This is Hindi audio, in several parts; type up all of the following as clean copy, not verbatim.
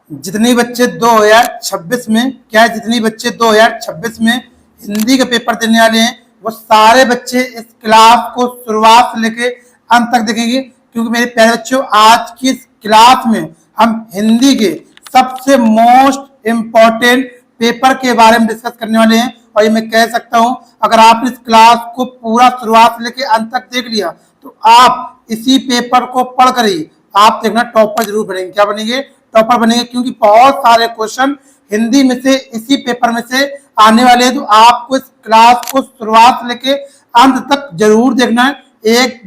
जितने बच्चे 2026 में क्या है, जितने बच्चे 2026 में हिंदी का पेपर देने वाले हैं वो सारे बच्चे इस क्लास को शुरुआत से लेके अंत तक देखेंगे, क्योंकि मेरे प्यारे बच्चों आज की इस क्लास में हम हिंदी के सबसे मोस्ट इम्पोर्टेंट पेपर के बारे में डिस्कस करने वाले हैं। और ये मैं कह सकता हूं, अगर आप इस क्लास को पूरा शुरुआत से लेके अंत तक देख लिया तो आप इसी पेपर को पढ़कर ही आप देखना टॉपर जरूर बनेंगे। क्या बनेंगे? टॉपर बनेंगे, क्योंकि बहुत सारे क्वेश्चन हिंदी में से इसी पेपर में से आने वाले हैं। तो आपको इस क्लास को शुरुआत से लेके अंत तक जरूर देखना है। एक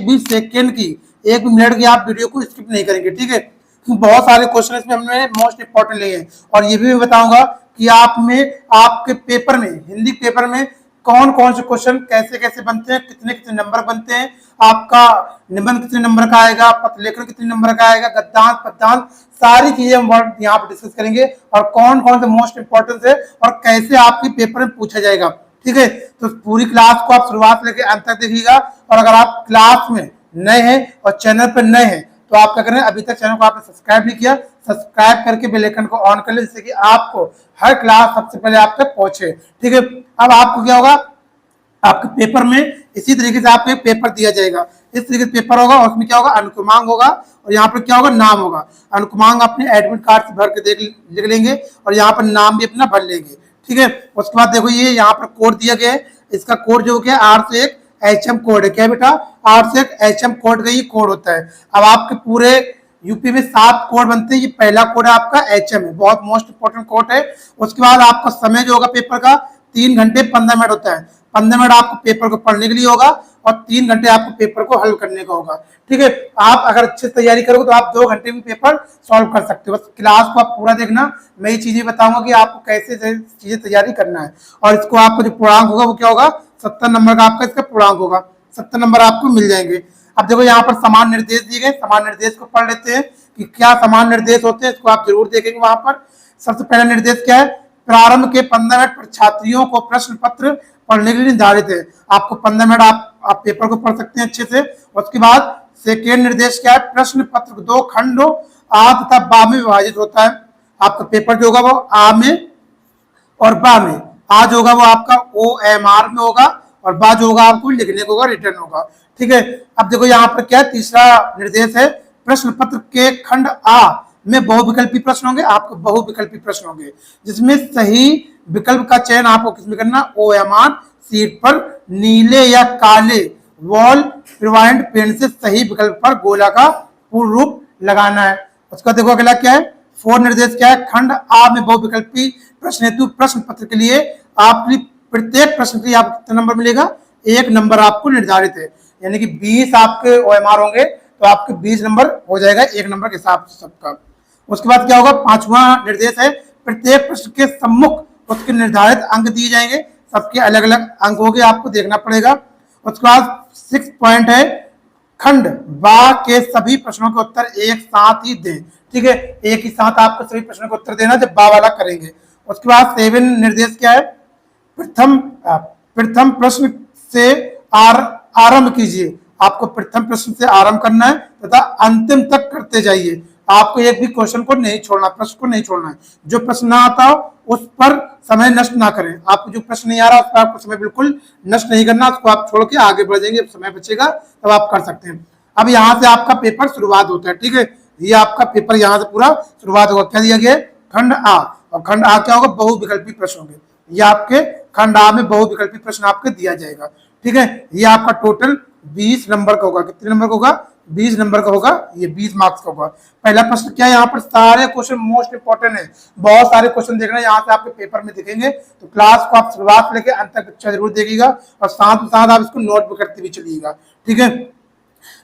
भी सेकंड की, एक भी मिनट की आप वीडियो को स्किप नहीं करेंगे, ठीक है? क्योंकि बहुत सारे क्वेश्चन इसमें हमने मोस्ट इंपॉर्टेंट लिए हैं। और ये भी मैं बताऊंगा कि आप में आपके पेपर में, हिंदी पेपर में कौन कौन से क्वेश्चन कैसे कैसे बनते हैं, कितने कितने नंबर बनते हैं, आपका निबंध कितने नंबर का आएगा, पत्रलेखन कितने नंबर का आएगा, गद्यांश पद्यांश, सारी चीजें हम यहाँ पर डिस्कस करेंगे। और कौन कौन से मोस्ट इंपॉर्टेंट है और कैसे आपके पेपर में पूछा जाएगा, ठीक है? तो पूरी क्लास को आप शुरुआत से लेकर अंत तक देखिएगा। और अगर आप क्लास में नए हैं और चैनल पर नए हैं तो आप क्या करें, अभी तक चैनल को आपने सब्सक्राइब नहीं किया, सब्सक्राइब करके बेल आइकन को ऑन कर ले, जिससे कि आपको हर क्लास सबसे पहले आप तक पहुंचे, ठीक है? अब आपको क्या होगा, आपके पेपर में इसी तरीके से आपको एक पेपर दिया जाएगा। इस तरीके से पेपर होगा और उसमें क्या होगा, अनुक्रमांक होगा और यहाँ पर क्या होगा, नाम होगा। अनुक्रमांक अपने एडमिट कार्ड से भर के लिख लेंगे और यहाँ पर नाम भी अपना भर लेंगे, ठीक है? उसके बाद देखो ये यहाँ पर कोड दिया गया है, इसका कोड जो क्या है 8 से 1 HM कोड है। क्या बेटा? 8 से 1 HM कोड का ये कोड होता है। अब आपके पूरे यूपी में 7 कोड बनते हैं, ये पहला कोड है आपका HM है, बहुत मोस्ट इंपोर्टेंट कोड है। उसके बाद आपका समय जो होगा पेपर का 3 घंटे 15 मिनट होता है। 15 मिनट आपको पेपर को पढ़ने के लिए होगा और 3 घंटे आपको पेपर को हल करने का होगा, ठीक है? आप अगर अच्छे से तैयारी करोगे तो आप 2 घंटे में पेपर सॉल्व कर सकते हो। बस क्लास को आप पूरा देखना, मैं ये चीजें बताऊंगा कि आपको कैसे चीजें तैयारी करना है। और इसको आपको जो पूर्णांक होगा वो क्या होगा, 70 नंबर का आपका इसका पूर्णांक होगा, 70 नंबर आपको मिल जाएंगे। अब देखो यहाँ पर समान निर्देश दिए गए, समान निर्देश को पढ़ लेते हैं कि क्या समान निर्देश होते हैं, इसको आप जरूर देखेंगे। वहां पर सबसे पहला निर्देश क्या है, प्रारंभ के 15 मिनट पर छात्रियों को प्रश्न पत्र पढ़ने के लिए निर्धारित है। आपको 15 मिनट आप पेपर को पढ़ सकते हैं अच्छे से। उसके बाद सेकेंड निर्देश क्या है, प्रश्न पत्र 2 खंडों आ तथा बा में विभाजित होता है। आपका पेपर जो होगा वो आ में और बा में, आ जो होगा वो आपका OMR में होगा और बा जो होगा आपको लिखने को होगा, रिटर्न होगा, ठीक है? अब देखो यहाँ पर क्या है, तीसरा निर्देश है, प्रश्न पत्र के खंड आ में बहुविकल्पी प्रश्न होंगे। आपको बहुविकल्पी प्रश्न होंगे जिसमें सही विकल्प का चयन आपको किसमें करना, OMR सीट पर नीले या काले वॉल प्रिवाइंड पेन से सही विकल्प पर गोला का पूर्ण रूप लगाना है। उसका देखो अगला क्या है, 4 निर्देश क्या है, खंड आ में बहुविकल्पी प्रश्न हेतु प्रश्न पत्र के लिए आपकी प्रत्येक प्रश्न के लिए आपको कितना नंबर मिलेगा, 1 नंबर आपको निर्धारित है। यानी कि 20 आपके OMR होंगे तो आपके 20 नंबर हो जाएगा 1 नंबर के हिसाब से सबका। उसके बाद क्या होगा, 5वां निर्देश है, प्रत्येक प्रश्न के सम्मुख उसके निर्धारित अंक दिए जाएंगे, सबके अलग अलग अंक होंगे, आपको देखना पड़ेगा। उसके बाद 6 पॉइंट है, खंड बा के सभी प्रश्नों के उत्तर एक साथ ही दें, ठीक है? एक ही साथ आपको सभी प्रश्नों के उत्तर देना जब बा वाला करेंगे। उसके बाद 7 निर्देश क्या है, प्रथम प्रश्न से आरंभ कीजिए। आपको प्रथम प्रश्न से आरंभ करना है तथा अंतिम तक करते जाइए। आपको एक भी क्वेश्चन को नहीं छोड़ना, प्रश्न को नहीं छोड़ना है। जो प्रश्न ना आता हो उस पर समय नष्ट ना करें। आपको जो प्रश्न नहीं आ रहा उस पर आपको समय बिल्कुल नष्ट नहीं करना, उसको आप छोड़ के आगे बढ़ जाएंगे, समय बचेगा तब आप कर सकते हैं। अब यहाँ से आपका पेपर शुरुआत होता है, ठीक है? ये आपका पेपर यहाँ से पूरा शुरुआत होगा। क्या दिया गया है, खंड आ, और खंड आ क्या होगा, बहुविकल्पी प्रश्न होंगे। ये आपके खंड आ में बहुविकल्पी प्रश्न आपको दिया जाएगा, ठीक है? ये आपका टोटल 20 नंबर का होगा। कितने नंबर का होगा, 20 नंबर का होगा, ये 20 मार्क्स का होगा। पहला प्रश्न क्या है, यहाँ पर सारे क्वेश्चन मोस्ट इंपोर्टेंट है, बहुत सारे क्वेश्चन देखना यहाँ से आपके पेपर में दिखेंगे। तो क्लास को आप शुरुआत से लेकर अंत तक अच्छा जरूर देखिएगा और साथ ही साथ आप इसको नोट भी करते भी चलिएगा, ठीक है?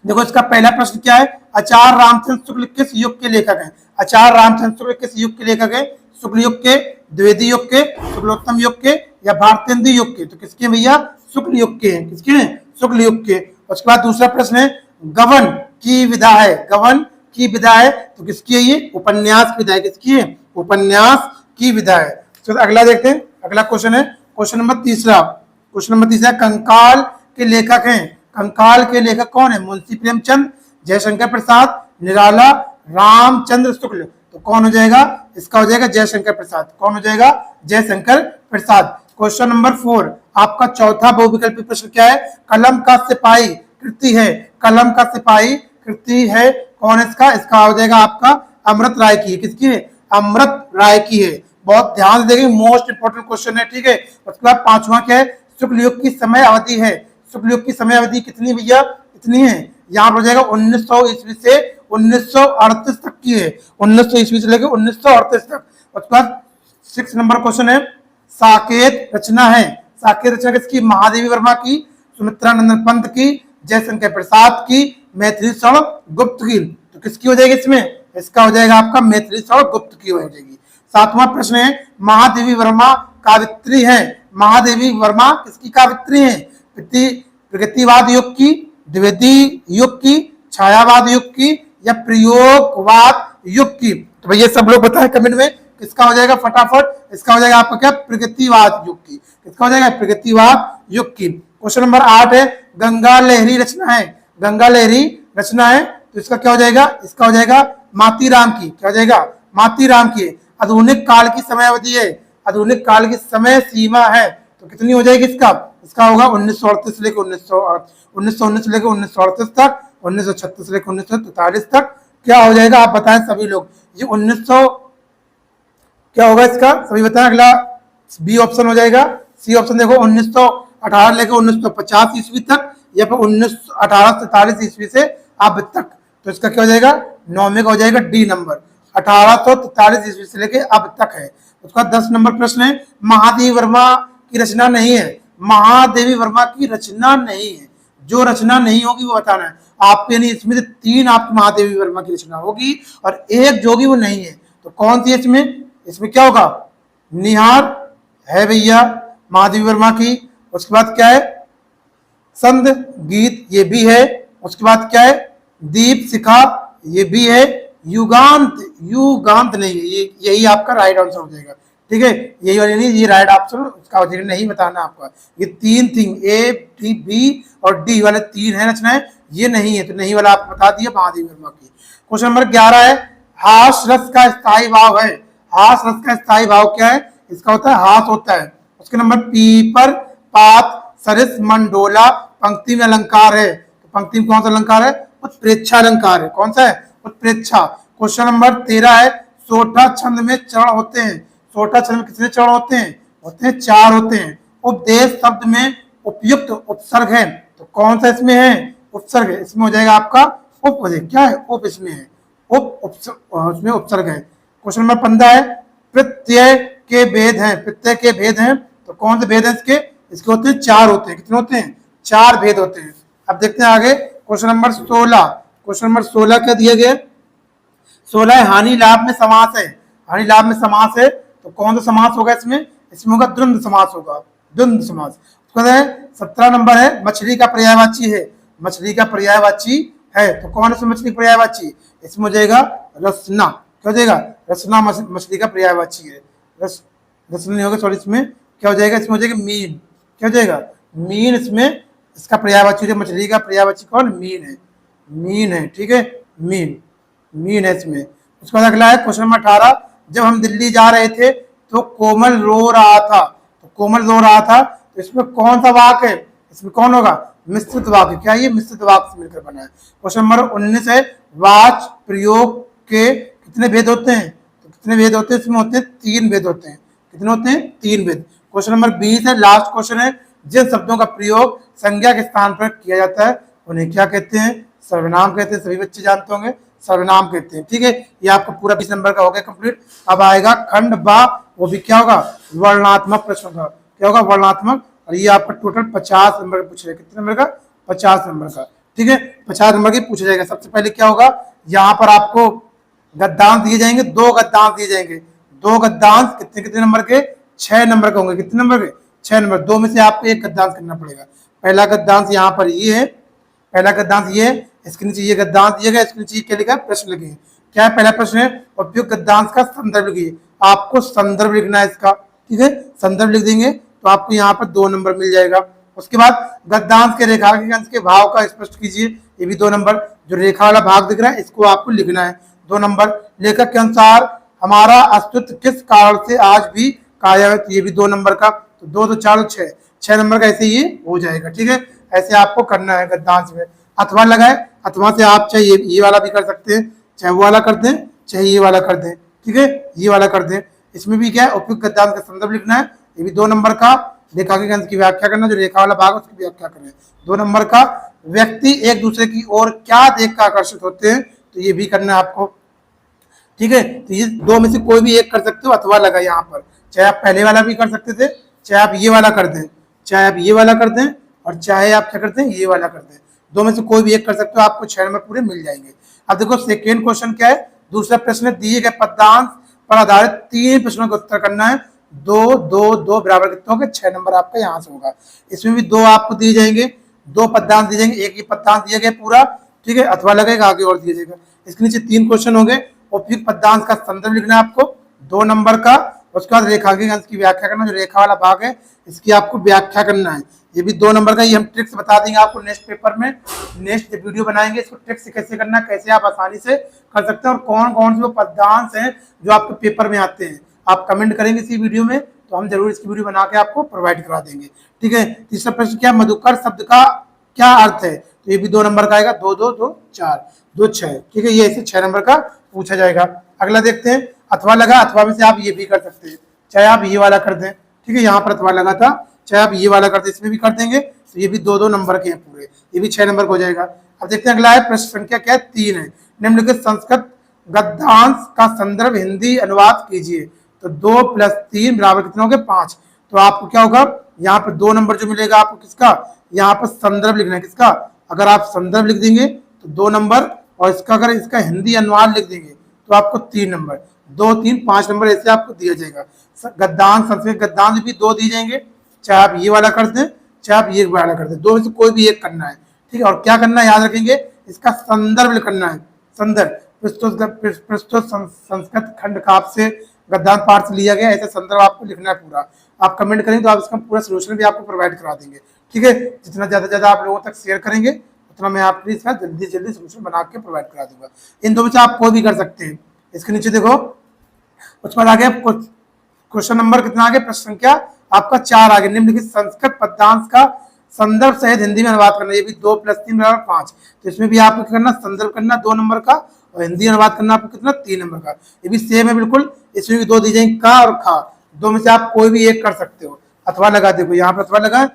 देखो इसका पहला प्रश्न क्या है, आचार्य रामचंद्र शुक्ल किस युग के लेखक हैं? आचार्य रामचंद्र शुक्ल किस युग के लेखक है? शुक्ल युग के, द्विवेदी युग के, शुक्लोत्तम युग के या भारतेंदु युग के? तो किसके भैया, शुक्ल युग के हैं। किसके हैं, शुक्ल युग के। उसके बाद दूसरा प्रश्न है, गवन की विधा है, गवन की विधा है तो किसकी है, ये उपन्यास की विधा है। किसकी है, उपन्यास की विधा है। तो अगला देखते हैं, अगला क्वेश्चन है क्वेश्चन नंबर तीसरा। क्वेश्चन नंबर तीसरा, कंकाल के लेखक हैं। कंकाल के लेखक कौन है, मुंशी प्रेमचंद, जयशंकर प्रसाद, निराला, रामचंद्र शुक्ल। तो कौन हो जाएगा? इसका हो जाएगा जयशंकर प्रसाद। कौन हो जाएगा? जयशंकर प्रसाद। क्वेश्चन नंबर 4 आपका चौथा बहुविकल्पी प्रश्न क्या है? कलम का सिपाही कृति है। कलम का सिपाही कृति है कौन है इसका? इसका हो जाएगा आपका अमृत राय की। किसकी है? अमृत राय की है। बहुत ध्यान से देखिए, मोस्ट इंपोर्टेंट क्वेश्चन है, ठीक है। उसके बाद पांचवा क्या है? शुक्ल युग की समय अवधि है। शुक्ल युग की समय अवधि कितनी भैया? कितनी है? यहाँ पर हो जाएगा 1900 ईस्वी से 1938 तक की है। 1900 ईस्वी से लेकर 1938 तक। उसके बाद 6 नंबर क्वेश्चन है, साकेत रचना है। साकेत रचना किसकी? महादेवी वर्मा की, सुमित्रा नंदन पंत की, जयशंकर प्रसाद की, मैथिली शरण गुप्त की। तो किसकी हो जाएगी इसमें? इसका हो जाएगा आपका मैथिली शरण गुप्त की हो जाएगी। 7वां प्रश्न है, महादेवी वर्मा कावित्री है। महादेवी वर्मा किसकी कावित्री है? प्रगतिवाद युग की, द्विवेदी युग की, छायावाद युग की, या प्रयोगवाद युग की? तो भैया सब लोग बताएं कमेंट में किसका हो जाएगा फटाफट। इसका हो जाएगा आपका क्या? प्रगतिवाद युग की। किसका हो जाएगा? प्रगतिवाद युग की। क्वेश्चन नंबर 8 है, गंगा लहरी रचना है। गंगा लहरी रचना है, तो इसका क्या हो जाएगा? इसका हो जाएगा मातीराम की। क्या हो जाएगा? मातीराम की। आधुनिक काल की समय अवधि है, आधुनिक काल की समय सीमा है, तो कितनी हो जाएगी इसका? इसका होगा 1938 से लेकर 1919 से लेकर 1938 तक, 1936 से लेकर 1943 तक। क्या हो जाएगा आप बताएं सभी लोग? ये 1900 क्या होगा इसका? सभी बताएं। अगला बी ऑप्शन हो जाएगा। सी ऑप्शन देखो 1918 लेकर 1950 ईस्वी तक, या फिर 1843 ईस्वी से अब तक। तो इसका क्या हो जाएगा? 9वें का हो जाएगा डी नंबर, 1843 ईस्वी से लेकर अब तक है। उसका 10 नंबर प्रश्न है, महादेवी वर्मा की रचना नहीं है। महादेवी वर्मा की रचना नहीं है, जो रचना नहीं होगी वो बताना है आपके। नहीं, इसमें से 3 आपकी महादेवी वर्मा की रचना होगी और एक जो होगी वो नहीं है। तो कौन सी इसमें? इसमें क्या होगा? निहार है भैया महादेवी वर्मा की। उसके बाद क्या है? संध गीत, ये भी है। उसके बाद क्या है? दीप शिखा, ये भी है। युगांत, युगांत नहीं है, ये यही आपका राइट आंसर हो जाएगा, ठीक है। यही वाली नहीं, ये राइट आंसर उसका हो जाएगा, नहीं बताना आपका। ये 3 थिंग ए डी बी और डी वाले 3 है रचनाएं, ये नहीं है, तो नहीं वाला आप बता दिया महादेवी वर्मा की। क्वेश्चन नंबर 11 है, हास रस का स्थायी भाव है। हास रस का स्थायी भाव क्या है? इसका होता है हास होता है। उसके नंबर पीपर, पात, सरिस, मंडोला पंक्ति में अलंकार है। तो पंक्ति में कौन सा अलंकार है? उत्प्रेक्षा अलंकार है। कौन सा है? उत्प्रेक्षा। क्वेश्चन नंबर 13 है, सोठा छंद में चरण होते हैं। सोठा छंद में कितने चरण होते हैं? होते हैं 4 होते हैं। उपदेश शब्द में उपयुक्त उपसर्ग है, तो कौन सा इसमें है? उपसर्ग है। इसमें हो जाएगा आपका उप हो जाएगा। क्या है? उप इसमें है, उसमें उपसर्ग है। क्वेश्चन नंबर 15 है, प्रत्यय के भेद हैं। प्रत्यय के भेद हैं, तो कौन से भेद हैं इसके? इसके होते हैं 4 होते हैं। कितने होते हैं? 4 भेद होते हैं। अब देखते हैं आगे क्वेश्चन नंबर 16। क्वेश्चन नंबर 16 क्या दिया गया? 16 है, हानि लाभ में समास है। हानि लाभ में समास है, तो कौन सा समास होगा इसमें? इसमें होगा द्वंद्व समास होगा, द्वंद्व समास। उसके बाद 17 नंबर है, मछली का पर्यायवाची है। मछली का पर्यायवाची है, तो कौन है इसमें मछली का पर्यायवाची? इसमें हो जाएगा रसना। क्या हो जाएगा? रसना मछली का पर्यायवाची है। रसना नहीं होगा, सॉरी, इसमें क्या हो जाएगा? इसमें हो जाएगा मीन। क्या हो जाएगा? मीन। इसमें इसका पर्यायवाची जो मछली का पर्यायवाची कौन? मीन है, मीन है, ठीक है, मीन, मीन है इसमें। उसके बाद अगला है क्वेश्चन नंबर 18, जब हम दिल्ली जा रहे थे तो कोमल रो रहा था। तो कोमल रो रहा था, तो इसमें कौन सा वाक्य है? इसमें कौन होगा? मिश्रित वाक्य। क्या ये मिश्रित वाक्य से मिलकर बना है। क्वेश्चन नंबर 19 है, वाच प्रयोग के कितने भेद होते हैं? तो कितने भेद होते हैं? इसमें होते हैं 3 भेद होते हैं। कितने होते हैं? 3 भेद। क्वेश्चन नंबर 20 है, लास्ट क्वेश्चन है, जिन शब्दों का प्रयोग संज्ञा के स्थान पर किया जाता है उन्हें क्या कहते हैं? सर्वनाम कहते हैं। सभी बच्चे जानते होंगे, सर्वनाम कहते हैं, ठीक है। ये आपका पूरा 20 नंबर का हो गया कंप्लीट। अब आएगा खंड बा, वो भी क्या होगा? वर्णात्मक प्रश्न का। क्या होगा? वर्णात्मक। और ये आपका टोटल 50 नंबर का पूछ रहे। कितने नंबर का? 50 नंबर का, ठीक है। 50 नंबर की पूछा जाएगा। सबसे पहले क्या होगा? यहाँ पर आपको गद्यांश दिए जाएंगे, 2 गद्यांश दिए जाएंगे। 2 गद्यांश कितने कितने नंबर के? 6 नंबर के होंगे। कितने नंबर के? 6 नंबर। 2 में से आपको एक गद्यांश करना पड़ेगा। पहला गद्यांश यहाँ पर ये है, पहला गद्यांश ये, इसके नीचे ये गद्यांश दिया गया, इसके नीचे क्या लिखा है? प्रश्न लिखिए। क्या है? पहला प्रश्न है, उपयुक्त गद्यांश का संदर्भ लिखिए। आपको संदर्भ लिखना है इसका, ठीक है। संदर्भ लिख देंगे तो आपको यहाँ पर 2 नंबर मिल जाएगा। उसके बाद गद्यांश के रेखांश के भाव का स्पष्ट कीजिए, ये भी 2 नंबर। जो रेखा वाला भाग दिख रहा है इसको आपको लिखना है। 2 नंबर। लेखक के अनुसार हमारा अस्तित्व किस कारण से आज भी कायम है, तो ये भी 2 नंबर का। तो 2 तो 4 6, 6 नंबर का ऐसे ये हो जाएगा। ठीक है, ऐसे आपको करना है गद्यांश में। अथवा लगाए, अथवा से आप चाहे ये वाला भी कर सकते हैं, चाहे वो वाला कर दें, चाहे ये वाला कर दें। ठीक है, ये वाला कर दें। इसमें भी क्या है, उपयुक्त गद्यांश का संदर्भ लिखना है, ये भी 2 नंबर का। रेखांकित अंश की व्याख्या करना, जो रेखा वाला भाग है उसकी व्याख्या करें, 2 नंबर का। व्यक्ति एक दूसरे की ओर क्या देख कर आकर्षित होते हैं, तो ये भी करना है आपको। ठीक है, तो ये 2 में से कोई भी एक कर सकते हो, अथवा लगा यहाँ पर। चाहे आप पहले वाला भी कर सकते थे, चाहे आप ये वाला कर दें, चाहे आप ये वाला कर दें, और चाहे आप क्या करते हैं, ये वाला कर दें। 2 में से कोई भी एक कर सकते हो, आपको 6 नंबर पूरे मिल जाएंगे। अब देखो सेकेंड क्वेश्चन क्या है, दूसरा प्रश्न, दिए गए पदांश पर आधारित 3 प्रश्नों का उत्तर करना है। 2 2 2 बराबर कितने होंगे, 6 नंबर आपका यहाँ से होगा। इसमें भी 2 आपको दिए जाएंगे, 2 पदांश दिए जाएंगे, एक ही पदांश दिया गया पूरा। ठीक है, अथवा लगेगा, आगे और दिया जाएगा। इसके नीचे 3 क्वेश्चन हो गए। उपयुक्त पदांश का संदर्भ लिखना है आपको, 2 नंबर का। उसके बाद रेखांकित अंश की व्याख्या करना, जो रेखा वाला भाग है इसकी आपको व्याख्या करना है, ये भी 2 नंबर का। ये हम ट्रिक्स बता देंगे आपको नेक्स्ट पेपर में, नेक्स्ट वीडियो बनाएंगे इसको, ट्रिक्स कैसे करना, कैसे आप आसानी से कर सकते हैं, और कौन कौन से वो पदांश हैं जो आपके पेपर में आते हैं। आप कमेंट करेंगे इसी वीडियो में, तो हम जरूर इसकी वीडियो बना के आपको प्रोवाइड करा देंगे। ठीक है, तीसरा प्रश्न क्या, मधुकर शब्द का क्या अर्थ है, तो ये भी 2 नंबर का आएगा। 2 2 2 4 2 6। ठीक है, ये ऐसे 6 नंबर का पूछा जाएगा। अगला देखते हैं, अथवा लगा, अथवा में से आप ये भी कर सकते हैं, चाहे आप ये वाला कर दें। ठीक है, यहाँ पर अथवा लगा था, चाहे आप ये वाला कर दें, इसमें भी कर देंगे, तो ये भी 2 2 नंबर के हैं पूरे, ये भी 6 नंबर का हो जाएगा। अब देखते हैं अगला है, प्रश्न संख्या क्या है, 3 है। निम्नलिखित संस्कृत गद्यांश का संदर्भ हिंदी अनुवाद कीजिए। तो 2 + 3 बराबर कितना हो गया, 5। तो आपको क्या होगा, यहाँ पर 2 नंबर जो मिलेगा आपको किसका, यहाँ पर संदर्भ लिखना है किसका। अगर आप संदर्भ लिख देंगे तो 2 नंबर, और इसका अगर इसका हिंदी अनुवाद लिख देंगे तो आपको 3 नंबर। 2 3 5 नंबर ऐसे आपको दिया जाएगा। गद्यांश, संस्कृत गद्यांश भी 2 दिए जाएंगे, चाहे आप ये वाला कर दें, चाहे आप ये वाला कर दें, 2 में से कोई भी एक करना है। ठीक है, और क्या करना है याद रखेंगे, इसका संदर्भ करना है। संदर्भ, प्रस्तुत संस्कृत खंड काव्य से गद्यांश पाठ से लिया गया, ऐसा संदर्भ आपको लिखना है पूरा। आप कमेंट करेंगे तो आप इसका पूरा सोल्यूशन भी आपको प्रोवाइड करा देंगे। ठीक है, जितना ज्यादा आप लोगों तक शेयर करेंगे उतना मैं आपके लिए इसका जल्दी सोल्यूशन बना के प्रोवाइड करा दूंगा। इन 2 में से आप कोई भी कर सकते हैं। इसके नीचे देखो, उसके बाद आगे क्वेश्चन नंबर कितना आगे, प्रश्न संख्या आपका 4 आगे। निम्नलिखित संस्कृत पदांश का संदर्भ सहित हिंदी में अनुवाद करना, ये भी 2 + 3 बराबर 5। तो इसमें भी आपको क्या करना, संदर्भ करना 2 नंबर का, और हिंदी अनुवाद करना आपको कितना, 3 नंबर का। ये भी सेम है बिल्कुल, इसमें भी 2 दी जाएंगे, का और खा। 2 में से आप कोई भी एक कर सकते हो। अथवा लगा देखो, यहाँ पर अथवा लगा,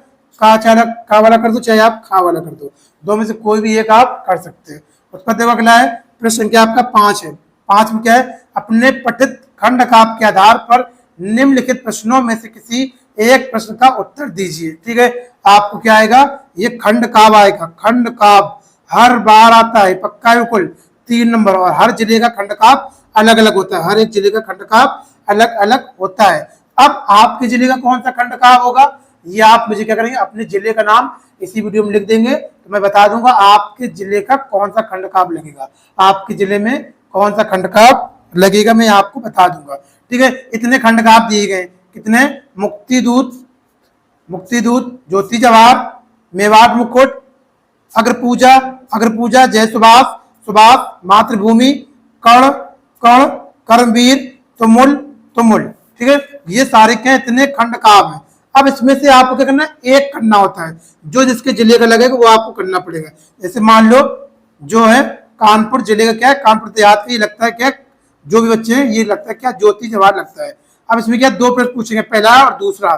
का चाहे का वाला कर दो, चाहे आप खा वाला कर दो, 2 में से कोई भी एक आप कर सकते हैं। उसका देखो अगला है, प्रश्न संख्या आपका 5 है। 5 में क्या है, अपने पठित खंड काव्य के आधार पर निम्नलिखित प्रश्नों में से किसी एक प्रश्न का उत्तर दीजिए। ठीक है, आपको क्या आएगा, ये खंड काव्य आएगा। खंड काव्य हर बार आता है, पक्का बिल्कुल 3 नंबर, और हर जिले का खंड काव्य अलग अलग होता है, हर एक जिले का खंड काव्य अलग अलग होता है। अब आपके जिले का कौन सा खंड काव्य होगा, ये आप मुझे क्या करेंगे, अपने जिले का नाम इसी वीडियो में लिख देंगे, तो मैं बता दूंगा आपके जिले का कौन सा खंड काव्य लगेगा, आपके जिले में कौन सा खंड काव्य लगेगा, मैं आपको बता दूंगा। ठीक है, इतने खंड काव्य दिए गए, कितने, मुक्तिदूत, ज्योति जवाहर, मेवाड़ मुकुट, अग्रपूजा, जय सुभाष, मातृभूमि, कर्ण, कर्मवीर, तुमुल। ठीक है, ये सारे क्या, इतने खंड काव्य हैं। अब इसमें से आपको क्या करना है, एक करना होता है, जो जिसके जिले का लगेगा वो आपको करना पड़ेगा। जैसे मान लो जो है कानपुर जिले का क्या है, कानपुर देहात का, ये लगता है क्या, जो भी बच्चे हैं ये लगता है क्या, ज्योति जवाहर लगता है। अब इसमें क्या, 2 प्रश्न पूछेंगे, पहला और दूसरा।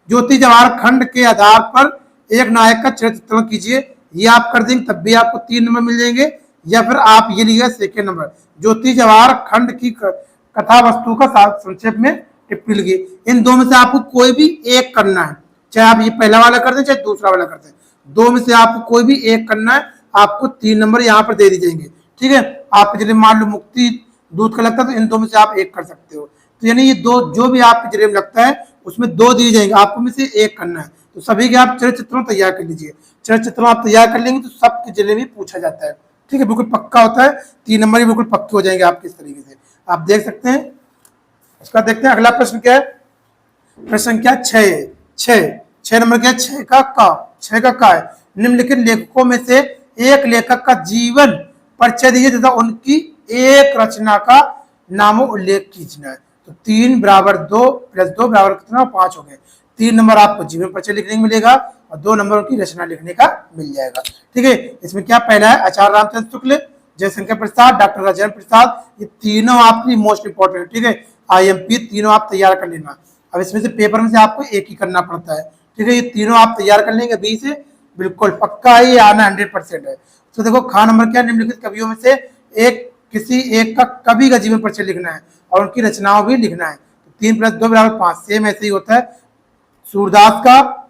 ज्योति जवाहर खंड के आधार पर एक नायक का चरित्र चित्रण कीजिए, ये आप कर देंगे तब भी आपको 3 नंबर मिल जाएंगे, या फिर आप ये लिखिएगा सेकेंड नंबर, ज्योति जवाहर खंड की कथा वस्तु का संक्षेप में टिप्पणी लिखिए। इन 2 में से आपको कोई भी एक करना है, चाहे आप ये पहला वाला कर दें, चाहे दूसरा वाला कर दें, 2 में से आपको कोई भी एक करना है, आपको 3 नंबर यहाँ पर दे दी जाएंगे। ठीक है, आपके जिले मान लो मुक्ति दूध का लगता है, तो इन 2 में से आप एक कर सकते हो। तो यानी ये 2 जो भी आपके जिले में लगता है उसमें 2 दिए जाएंगे, आपको में से एक करना है। तो सभी के आप चरित्र चित्रण तैयार कर लीजिए, चरित्र चित्रण आप तैयार कर लेंगे तो सबके जिले में पूछा जाता है। ठीक है, बिल्कुल पक्का होता है, 3 नंबर ही बिल्कुल पक्के हो जाएंगे आपके, इस तरीके से आप देख सकते हैं। उसका देखते हैं अगला प्रश्न क्या है, प्रश्न संख्या 6 नंबर क्या है, 6 का है। निम्नलिखित लेखकों में से एक लेखक का जीवन परिचय दीजिए तथा उनकी एक रचना का नाम उल्लेख कीजना है। तो 3 बराबर 2 प्लस 2 बराबर कितना 5 हो गए। 3 नंबर आपको जीवन परिचय लिखने को मिलेगा और 2 नंबर की रचना लिखने का मिल जाएगा। ठीक है, इसमें क्या पहला है आचार्य रामचंद्र शुक्ल, जयशंकर प्रसाद, डॉक्टर राजेंद्र प्रसाद, ये तीनों आपकी मोस्ट इंपॉर्टेंट। ठीक है, IMP तीनों आप तैयार कर लेना। अब इसमें से पेपर में से आपको एक ही करना पड़ता है। ठीक है, ये तीनों आप तैयार कर लेंगे, बी से बिल्कुल पक्का ही आना 100% है। तो देखो खा नंबर क्या, निम्नलिखित कवियों में से एक किसी एक का कवि का जीवन परिचय लिखना है और उनकी रचनाओं भी लिखना है। तो 3 + 2 = 5, सेम ऐसे ही होता है। सूरदास का,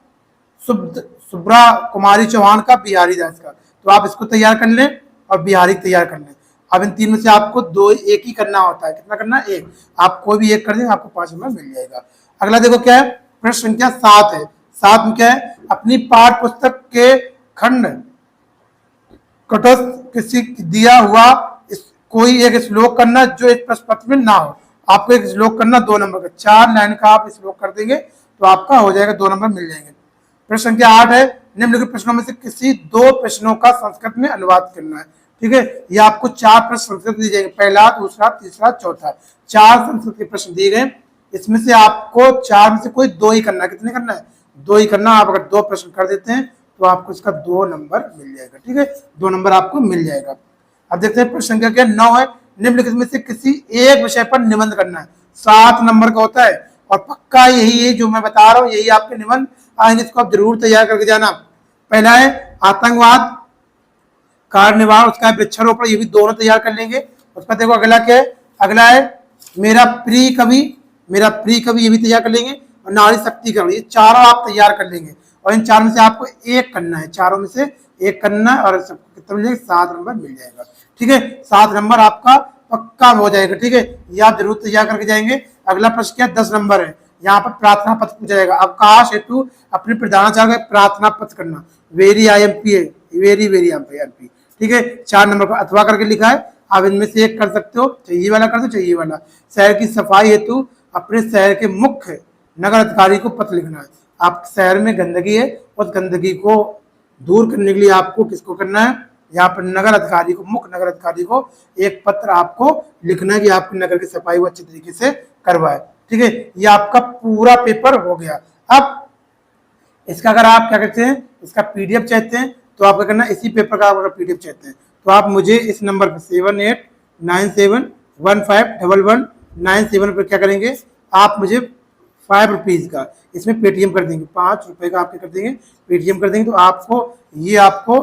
सुब्रा कुमारी चौहान का, बिहारी दास का। तो आप इसको तैयार कर लें और बिहारी तैयार कर लें। अब इन तीन में से आपको दो एक ही करना होता है। कितना करना है? एक। आप कोई भी एक कर देंगे आपको 5 नंबर मिल जाएगा। अगला देखो क्या है, प्रश्न संख्या 7 है। 7 में क्या है, अपनी पाठ्य पुस्तक के खंड कटस्थ किसी दिया हुआ कोई एक श्लोक करना जो इस प्रश्न पत्र में ना हो। आपको एक श्लोक करना 2 नंबर का, 4 लाइन का आप श्लोक कर देंगे तो आपका हो जाएगा, 2 नंबर मिल जाएंगे। प्रश्न संख्या 8 है, निम्नलिखित प्रश्नों में से किसी 2 प्रश्नों का संस्कृत में अनुवाद करना है। ठीक है, ये आपको 4 प्रश्न संस्कृत दिए जाएंगे, पहला, दूसरा, तीसरा, चौथा। 4 संस्कृत के प्रश्न दिए गए, इसमें से आपको 4 में से कोई 2 ही करना है। कितने करना है? 2 ही करना। आप अगर 2 प्रश्न कर देते हैं तो आपको इसका 2 नंबर मिल जाएगा। ठीक है, 2 नंबर आपको मिल जाएगा। अब देखते हैं प्रश्न संख्या क्या 9 है, निम्नलिखित में से किसी एक विषय पर निबंध करना है। 7 नंबर का होता है और पक्का यही है जो मैं बता रहा हूँ, यही आपके निबंध आएंगे, इसको आप जरूर तैयार करके जाना। पहला है आतंकवाद, कार निवारण, उसका है वृक्षारोपण, ये भी दोनों तैयार कर लेंगे। उसका देखो अगला क्या है, अगला है मेरा प्रिय कवि, मेरा प्रिय कवि, ये भी तैयार कर लेंगे। और नारी शक्तिकरण, ये चारों आप तैयार कर लेंगे। और इन 4 में से आपको एक करना है, चारों में से एक करना है और सबको कितना मिल जाएगा? 7 नंबर मिल जाएगा। ठीक है, 7 नंबर आपका पक्का हो जाएगा। ठीक है, ये आप जरूर तैयार करके जाएंगे। अगला प्रश्न क्या 10 नंबर है, यहाँ पर प्रार्थना पत्र पूछा जाएगा। अवकाश हेतु अपने प्रधानाचार्य का प्रार्थना पत्र करना, वेरी IMP है, वेरी IMP। ठीक है, 4 नंबर पर अथवा करके लिखा है, आप इनमें से एक कर सकते हो, चाहिए वाला कर दो, चाहिए वाला। शहर की सफाई हेतु अपने शहर के मुख्य नगर अधिकारी को पत्र लिखना है। आप शहर में गंदगी है, उस गंदगी को दूर करने के लिए आपको किसको करना है? यहाँ पर नगर अधिकारी को, मुख्य नगर अधिकारी को एक पत्र आपको लिखना है कि आपके नगर की सफाई वो अच्छी तरीके से करवाए। ठीक है, ये आपका पूरा पेपर हो गया। अब इसका अगर आप क्या करते हैं, इसका PDF चाहते हैं तो आप क्या करना, इसी पेपर का अगर PDF चाहते हैं तो आप मुझे इस नंबर पर 7897151197 पर क्या करेंगे, आप मुझे 5 रुपीज़ का इसमें पेटीएम कर देंगे, 5 रुपए का आप क्या कर देंगे, पेटीएम कर देंगे। तो आपको ये आपको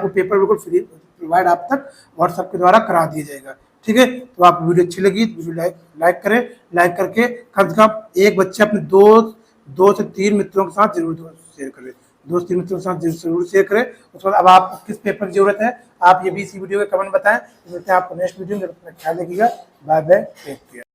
पेपर बिल्कुल फ्री प्रोवाइड आप तक व्हाट्सएप के द्वारा करा दिया जाएगा। ठीक है, तो आप वीडियो अच्छी लगी तो वीडियो लाइक करें, लाइक करके कम से कम एक बच्चे अपने 2 से 3 मित्रों के साथ जरूर शेयर करें, 2 से 3 मित्रों के साथ जरूर शेयर करें। उसके बाद अब आपको किस पेपर की जरूरत है आप ये भी इसी वीडियो में कमेंट बताएं। मिलते हैं आपको नेक्स्ट वीडियो में, ख्याल रखिएगा, बाय बाय, टेक केयर।